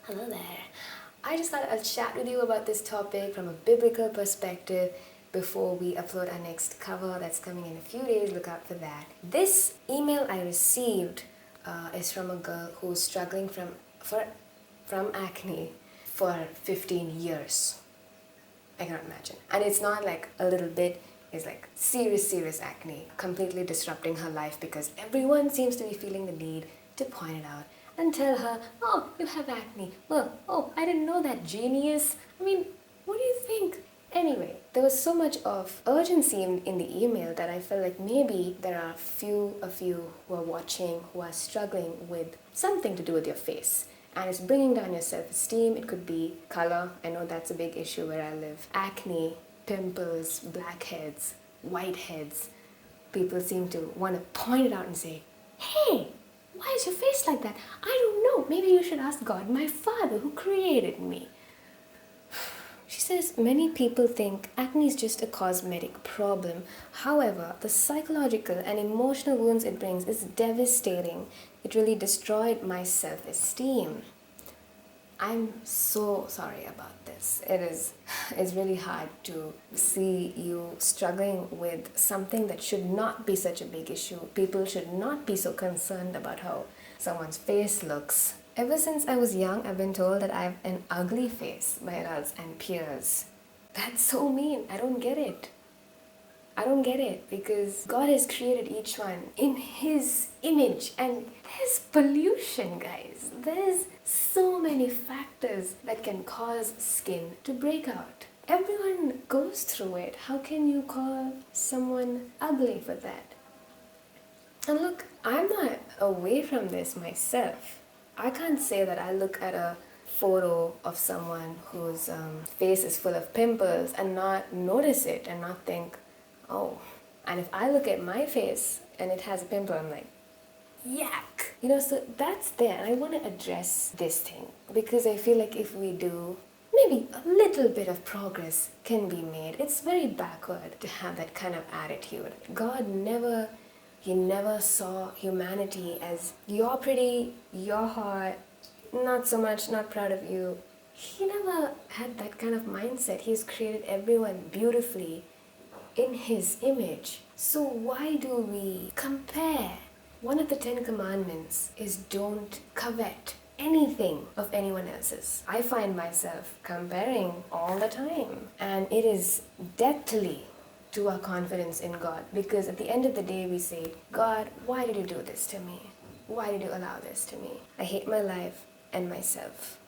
Hello there. I just thought I'll chat with you about this topic from a biblical perspective before we upload our next cover that's coming in a few days. Look out for that. This email I received is from a girl who's struggling from acne for 15 years. I cannot imagine. And it's not like a little bit, it's like serious acne, completely disrupting her life because everyone seems to be feeling the need to point it out and tell her, oh, you have acne. Oh, I didn't know that, genius. I mean, what do you think? Anyway, there was so much of urgency in the email that I felt like maybe there are a few of you who are watching who are struggling with something to do with your face. And it's bringing down your self-esteem. It could be color. I know that's a big issue where I live. Acne, pimples, blackheads, whiteheads. People seem to want to point it out and say, hey, why is your face like that? I don't know. Maybe you should ask God, my Father who created me. She says many people think acne is just a cosmetic problem. However, the psychological and emotional wounds it brings is devastating. It really destroyed my self-esteem. I'm so sorry about this. It's really hard to see you struggling with something that should not be such a big issue. People should not be so concerned about how someone's face looks. Ever since I was young, I've been told that I have an ugly face by adults and peers. That's so mean. I don't get it. I don't get it because God has created each one in His image, and there's pollution, guys. There's so many factors that can cause skin to break out. Everyone goes through it. How can you call someone ugly for that? And look, I'm not away from this myself. I can't say that I look at a photo of someone whose face is full of pimples and not notice it and not think, oh. And if I look at my face and it has a pimple, I'm like, yuck. So that's there. And I want to address this thing because I feel like if we do, maybe a little bit of progress can be made. It's very backward to have that kind of attitude. God never saw humanity as you're pretty, you're hot, not so much, not proud of you. He never had that kind of mindset. He's created everyone beautifully in His image. So why do we compare? One of the 10 commandments is don't covet anything of anyone else's. I find myself comparing all the time, and it is deathly to our confidence in God, because at the end of the day we say, God, why did you do this to me? Why did you allow this to me? I hate my life and myself.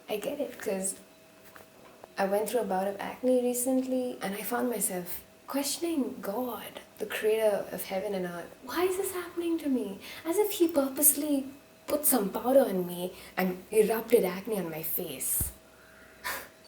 I get it because I went through a bout of acne recently and I found myself questioning God, the creator of heaven and earth. Why is this happening to me? As if He purposely put some powder on me and erupted acne on my face.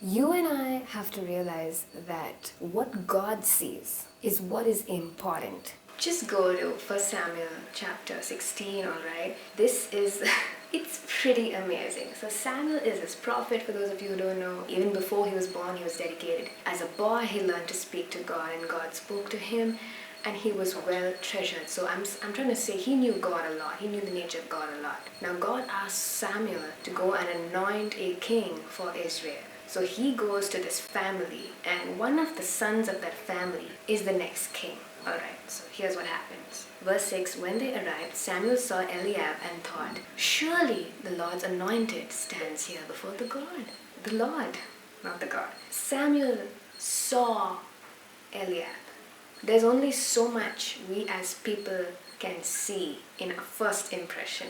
You and I have to realize that what God sees is what is important. Just go to 1 Samuel chapter 16, alright? It's pretty amazing. So Samuel is this prophet, for those of you who don't know. Even before he was born, he was dedicated. As a boy, he learned to speak to God, and God spoke to him, and he was well treasured. So I'm trying to say he knew God a lot. He knew the nature of God a lot. Now God asked Samuel to go and anoint a king for Israel. So he goes to this family, and one of the sons of that family is the next king. Alright, so here's what happens. Verse 6, when they arrived, Samuel saw Eliab and thought, surely the Lord's anointed stands here before the God. The Lord, not the God. Samuel saw Eliab. There's only so much we as people can see in a first impression.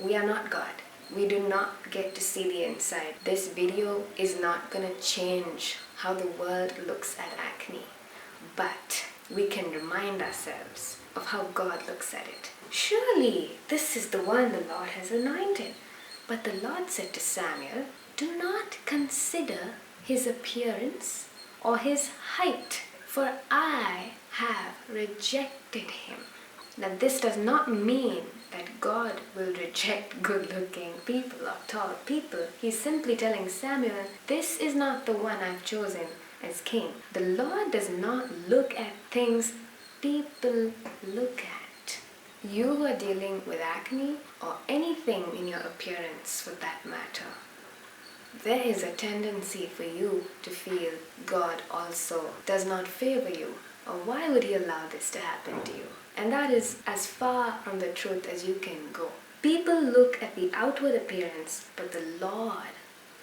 We are not God. We do not get to see the inside. This video is not going to change how the world looks at acne. But we can remind ourselves of how God looks at it. Surely this is the one the Lord has anointed. But the Lord said to Samuel, do not consider his appearance or his height, for I have rejected him. Now this does not mean that God will reject good-looking people or tall people. He's simply telling Samuel, this is not the one I've chosen as king. The Lord does not look at things people look at. You who are dealing with acne or anything in your appearance for that matter, there is a tendency for you to feel God also does not favor you. Or why would He allow this to happen to you? And that is as far from the truth as you can go. People look at the outward appearance, but the Lord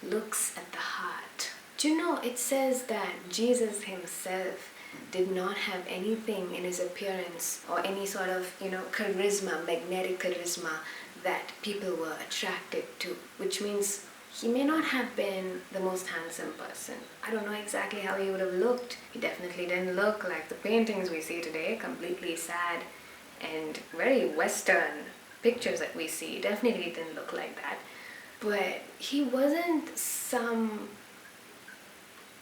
looks at the heart. Do you know, it says that Jesus Himself did not have anything in His appearance or any sort of, charisma, magnetic charisma that people were attracted to, which means He may not have been the most handsome person. I don't know exactly how He would have looked. He definitely didn't look like the paintings we see today, completely sad and very Western pictures that we see. Definitely didn't look like that. But He wasn't some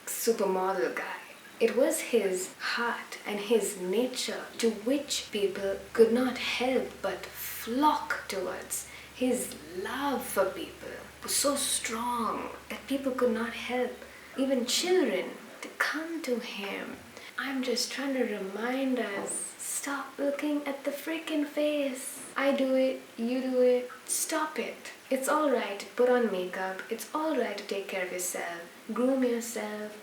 supermodel guy. It was His heart and His nature to which people could not help but flock towards. His love for people was so strong that people could not help, even children, to come to Him. I'm just trying to remind us, stop looking at the freaking face. I do it, you do it. Stop it. It's alright to put on makeup. It's alright to take care of yourself, groom yourself,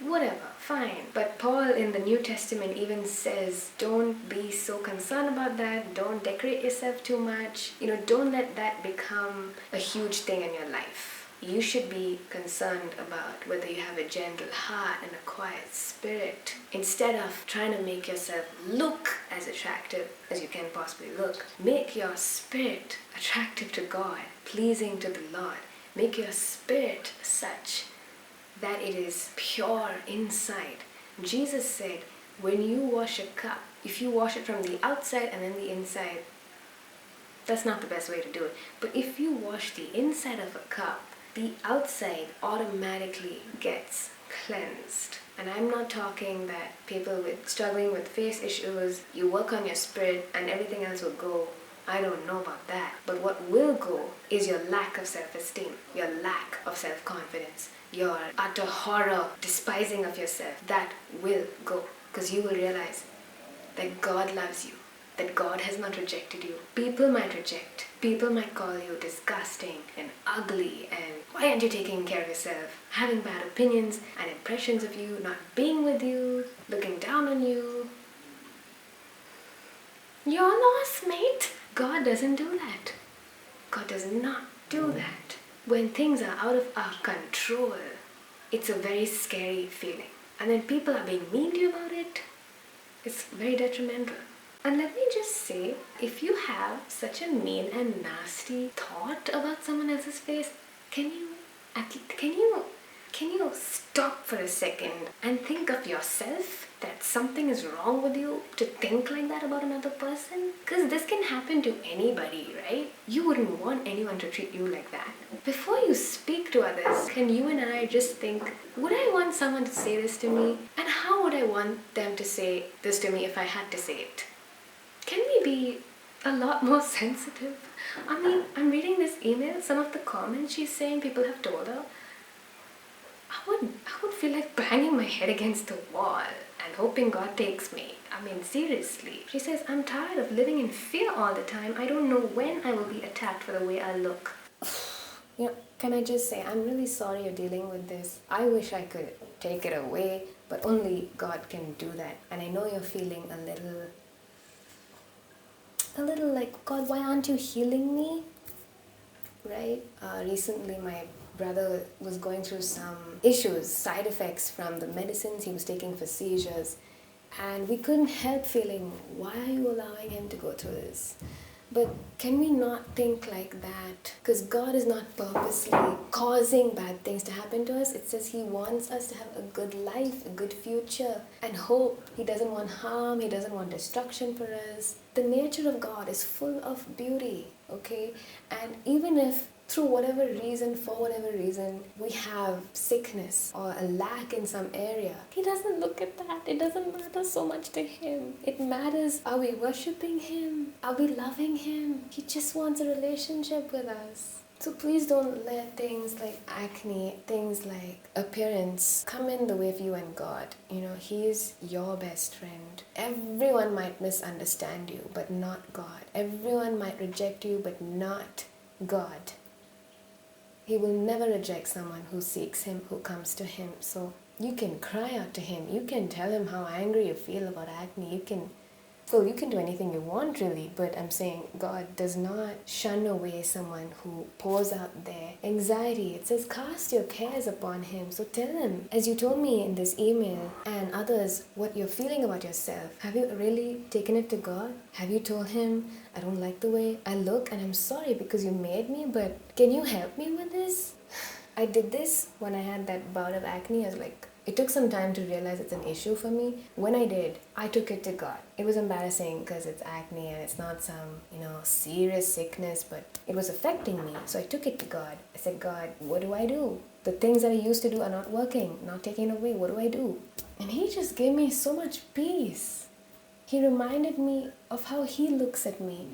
whatever, fine. But Paul in the New Testament even says, don't be so concerned about that. Don't decorate yourself too much. Don't let that become a huge thing in your life. You should be concerned about whether you have a gentle heart and a quiet spirit. Instead of trying to make yourself look as attractive as you can possibly look, make your spirit attractive to God, pleasing to the Lord. Make your spirit such that it is pure inside. Jesus said, when you wash a cup, if you wash it from the outside and then the inside, that's not the best way to do it. But if you wash the inside of a cup, the outside automatically gets cleansed. And I'm not talking that people struggling with face issues, you work on your spirit and everything else will go. I don't know about that. But what will go is your lack of self-esteem, your lack of self-confidence, your utter horror, despising of yourself. That will go, because you will realize that God loves you, that God has not rejected you. People might reject. People might call you disgusting and ugly and why aren't you taking care of yourself? Having bad opinions and impressions of you, not being with you, looking down on you. You're lost, mate. God doesn't do that. God does not do that. When things are out of our control, it's a very scary feeling. And then people are being mean to you about it. It's very detrimental. And let me just say, if you have such a mean and nasty thought about someone else's face, can you stop for a second and think of yourself, that something is wrong with you to think like that about another person? Because this can happen to anybody, right? You wouldn't want anyone to treat you like that. Before you speak to others, can you and I just think, would I want someone to say this to me? And how would I want them to say this to me if I had to say it? Can we be a lot more sensitive? I mean, I'm reading this email, some of the comments she's saying people have told her. I would feel like banging my head against the wall and hoping God takes me. I mean, seriously. She says, I'm tired of living in fear all the time. I don't know when I will be attacked for the way I look. Can I just say, I'm really sorry you're dealing with this. I wish I could take it away, but only God can do that. And I know you're feeling a little like, God, why aren't you healing me? Right? Recently, my brother was going through some issues, side effects from the medicines he was taking for seizures. And we couldn't help feeling, why are you allowing him to go through this? But can we not think like that? Because God is not purposely causing bad things to happen to us. It says He wants us to have a good life, a good future, and hope. He doesn't want harm. He doesn't want destruction for us. The nature of God is full of beauty, okay? And even if through whatever reason, for whatever reason, we have sickness or a lack in some area, He doesn't look at that. It doesn't matter so much to Him. It matters, are we worshipping Him? Are we loving Him? He just wants a relationship with us. So please don't let things like acne, things like appearance come in the way of you and God. You know, He is your best friend. Everyone might misunderstand you, but not God. Everyone might reject you, but not God. He will never reject someone who seeks Him, who comes to Him. So you can cry out to Him. You can tell Him how angry you feel about acne. You can do anything you want, really, but I'm saying God does not shun away someone who pours out their anxiety. It says, cast your cares upon Him. So tell Him, as you told me in this email and others, what you're feeling about yourself. Have you really taken it to God? Have you told Him, I don't like the way I look and I'm sorry because you made me, but can you help me with this? I did this when I had that bout of acne. I was like, it took some time to realize it's an issue for me. When I did, I took it to God. It was embarrassing because it's acne and it's not some, serious sickness, but it was affecting me. So I took it to God. I said, God, what do I do? The things that I used to do are not working, not taking away. What do I do? And He just gave me so much peace. He reminded me of how He looks at me.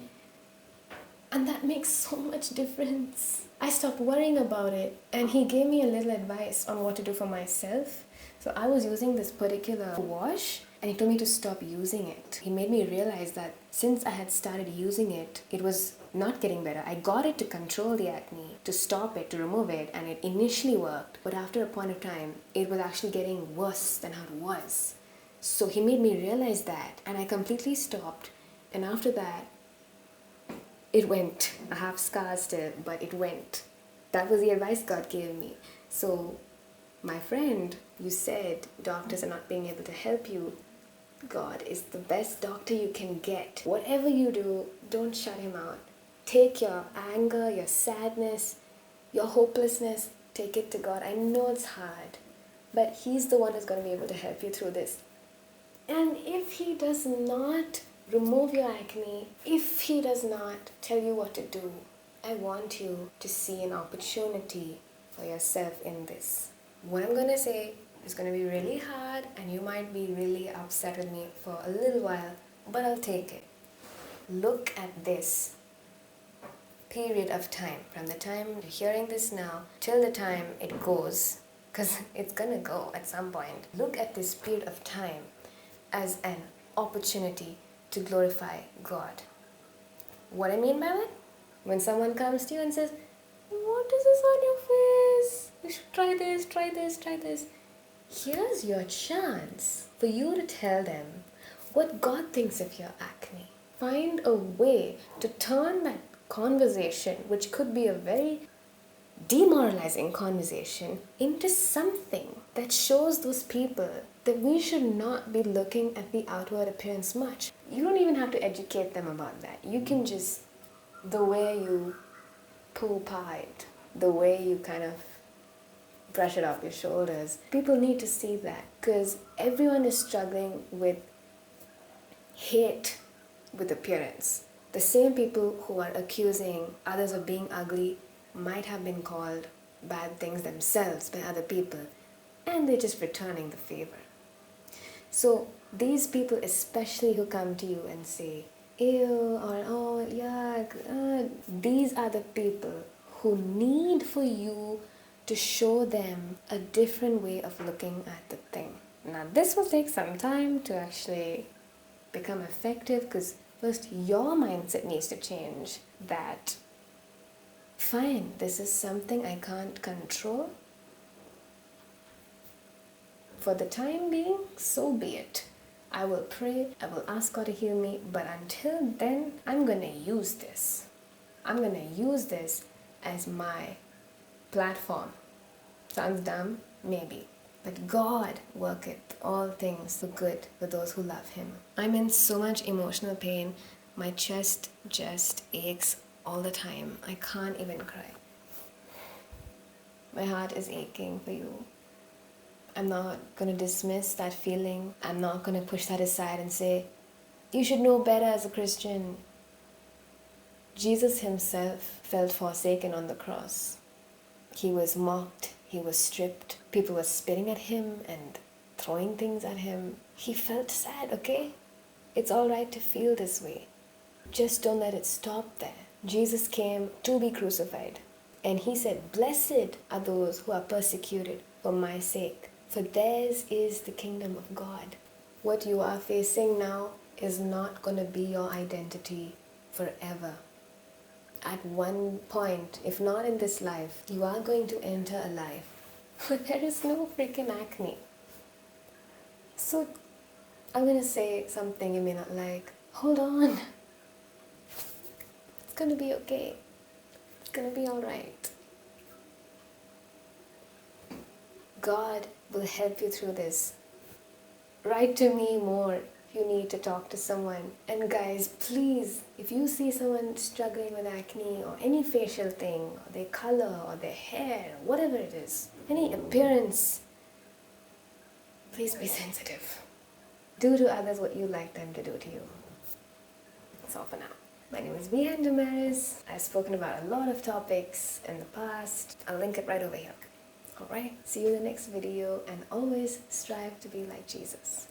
And that makes so much difference. I stopped worrying about it, and He gave me a little advice on what to do for myself. So I was using this particular wash, and He told me to stop using it. He made me realize that since I had started using it, it was not getting better. I got it to control the acne, to stop it, to remove it, and it initially worked. But after a point of time, it was actually getting worse than how it was. So He made me realize that, and I completely stopped. And after that, it went. I have scars still, but it went. That was the advice God gave me. So, my friend, you said doctors are not being able to help you. God is the best doctor you can get. Whatever you do, don't shut Him out. Take your anger, your sadness, your hopelessness, take it to God. I know it's hard, but He's the one who's going to be able to help you through this. And if He does not remove your acne, if He does not tell you what to do, I want you to see an opportunity for yourself in this. What I'm going to say is going to be really hard, and you might be really upset with me for a little while, but I'll take it. Look at this period of time, from the time you're hearing this now till the time it goes, because it's going to go at some point. Look at this period of time as an opportunity to glorify God. What I mean by that? When someone comes to you and says, what is this on your face? You should try this, try this, try this. Here's your chance for you to tell them what God thinks of your acne. Find a way to turn that conversation, which could be a very demoralizing conversation, into something that shows those people that we should not be looking at the outward appearance much. You don't even have to educate them about that. You can just, the way you poo-pie it, the way you kind of brush it off your shoulders, people need to see that, because everyone is struggling with hate with appearance. The same people who are accusing others of being ugly might have been called bad things themselves by other people, and they're just returning the favor. So these people, especially who come to you and say, ew, or oh, yuck, these are the people who need for you to show them a different way of looking at the thing. Now this will take some time to actually become effective, because first your mindset needs to change that, fine, this is something I can't control. For the time being, so be it. I will pray, I will ask God to heal me, but until then, I'm going to use this. I'm going to use this as my platform. Sounds dumb? Maybe. But God worketh all things for good for those who love Him. I'm in so much emotional pain. My chest just aches all the time. I can't even cry. My heart is aching for you. I'm not going to dismiss that feeling. I'm not going to push that aside and say, you should know better as a Christian. Jesus Himself felt forsaken on the cross. He was mocked. He was stripped. People were spitting at Him and throwing things at Him. He felt sad, okay? It's all right to feel this way. Just don't let it stop there. Jesus came to be crucified. And he said, "Blessed are those who are persecuted for my sake, for theirs is the kingdom of God." What you are facing now is not going to be your identity forever. At one point, if not in this life, you are going to enter a life where there is no freaking acne. So I'm going to say something you may not like. Hold on. It's going to be okay. It's going to be alright. God will help you through this. Write to me more if you need to talk to someone. And guys, please, if you see someone struggling with acne or any facial thing, or their color or their hair, or whatever it is, any appearance, please be sensitive. Do to others what you like them to do to you. That's all for now. My name is Vihan Damaris. I've spoken about a lot of topics in the past. I'll link it right over here. Alright, see you in the next video, and always strive to be like Jesus.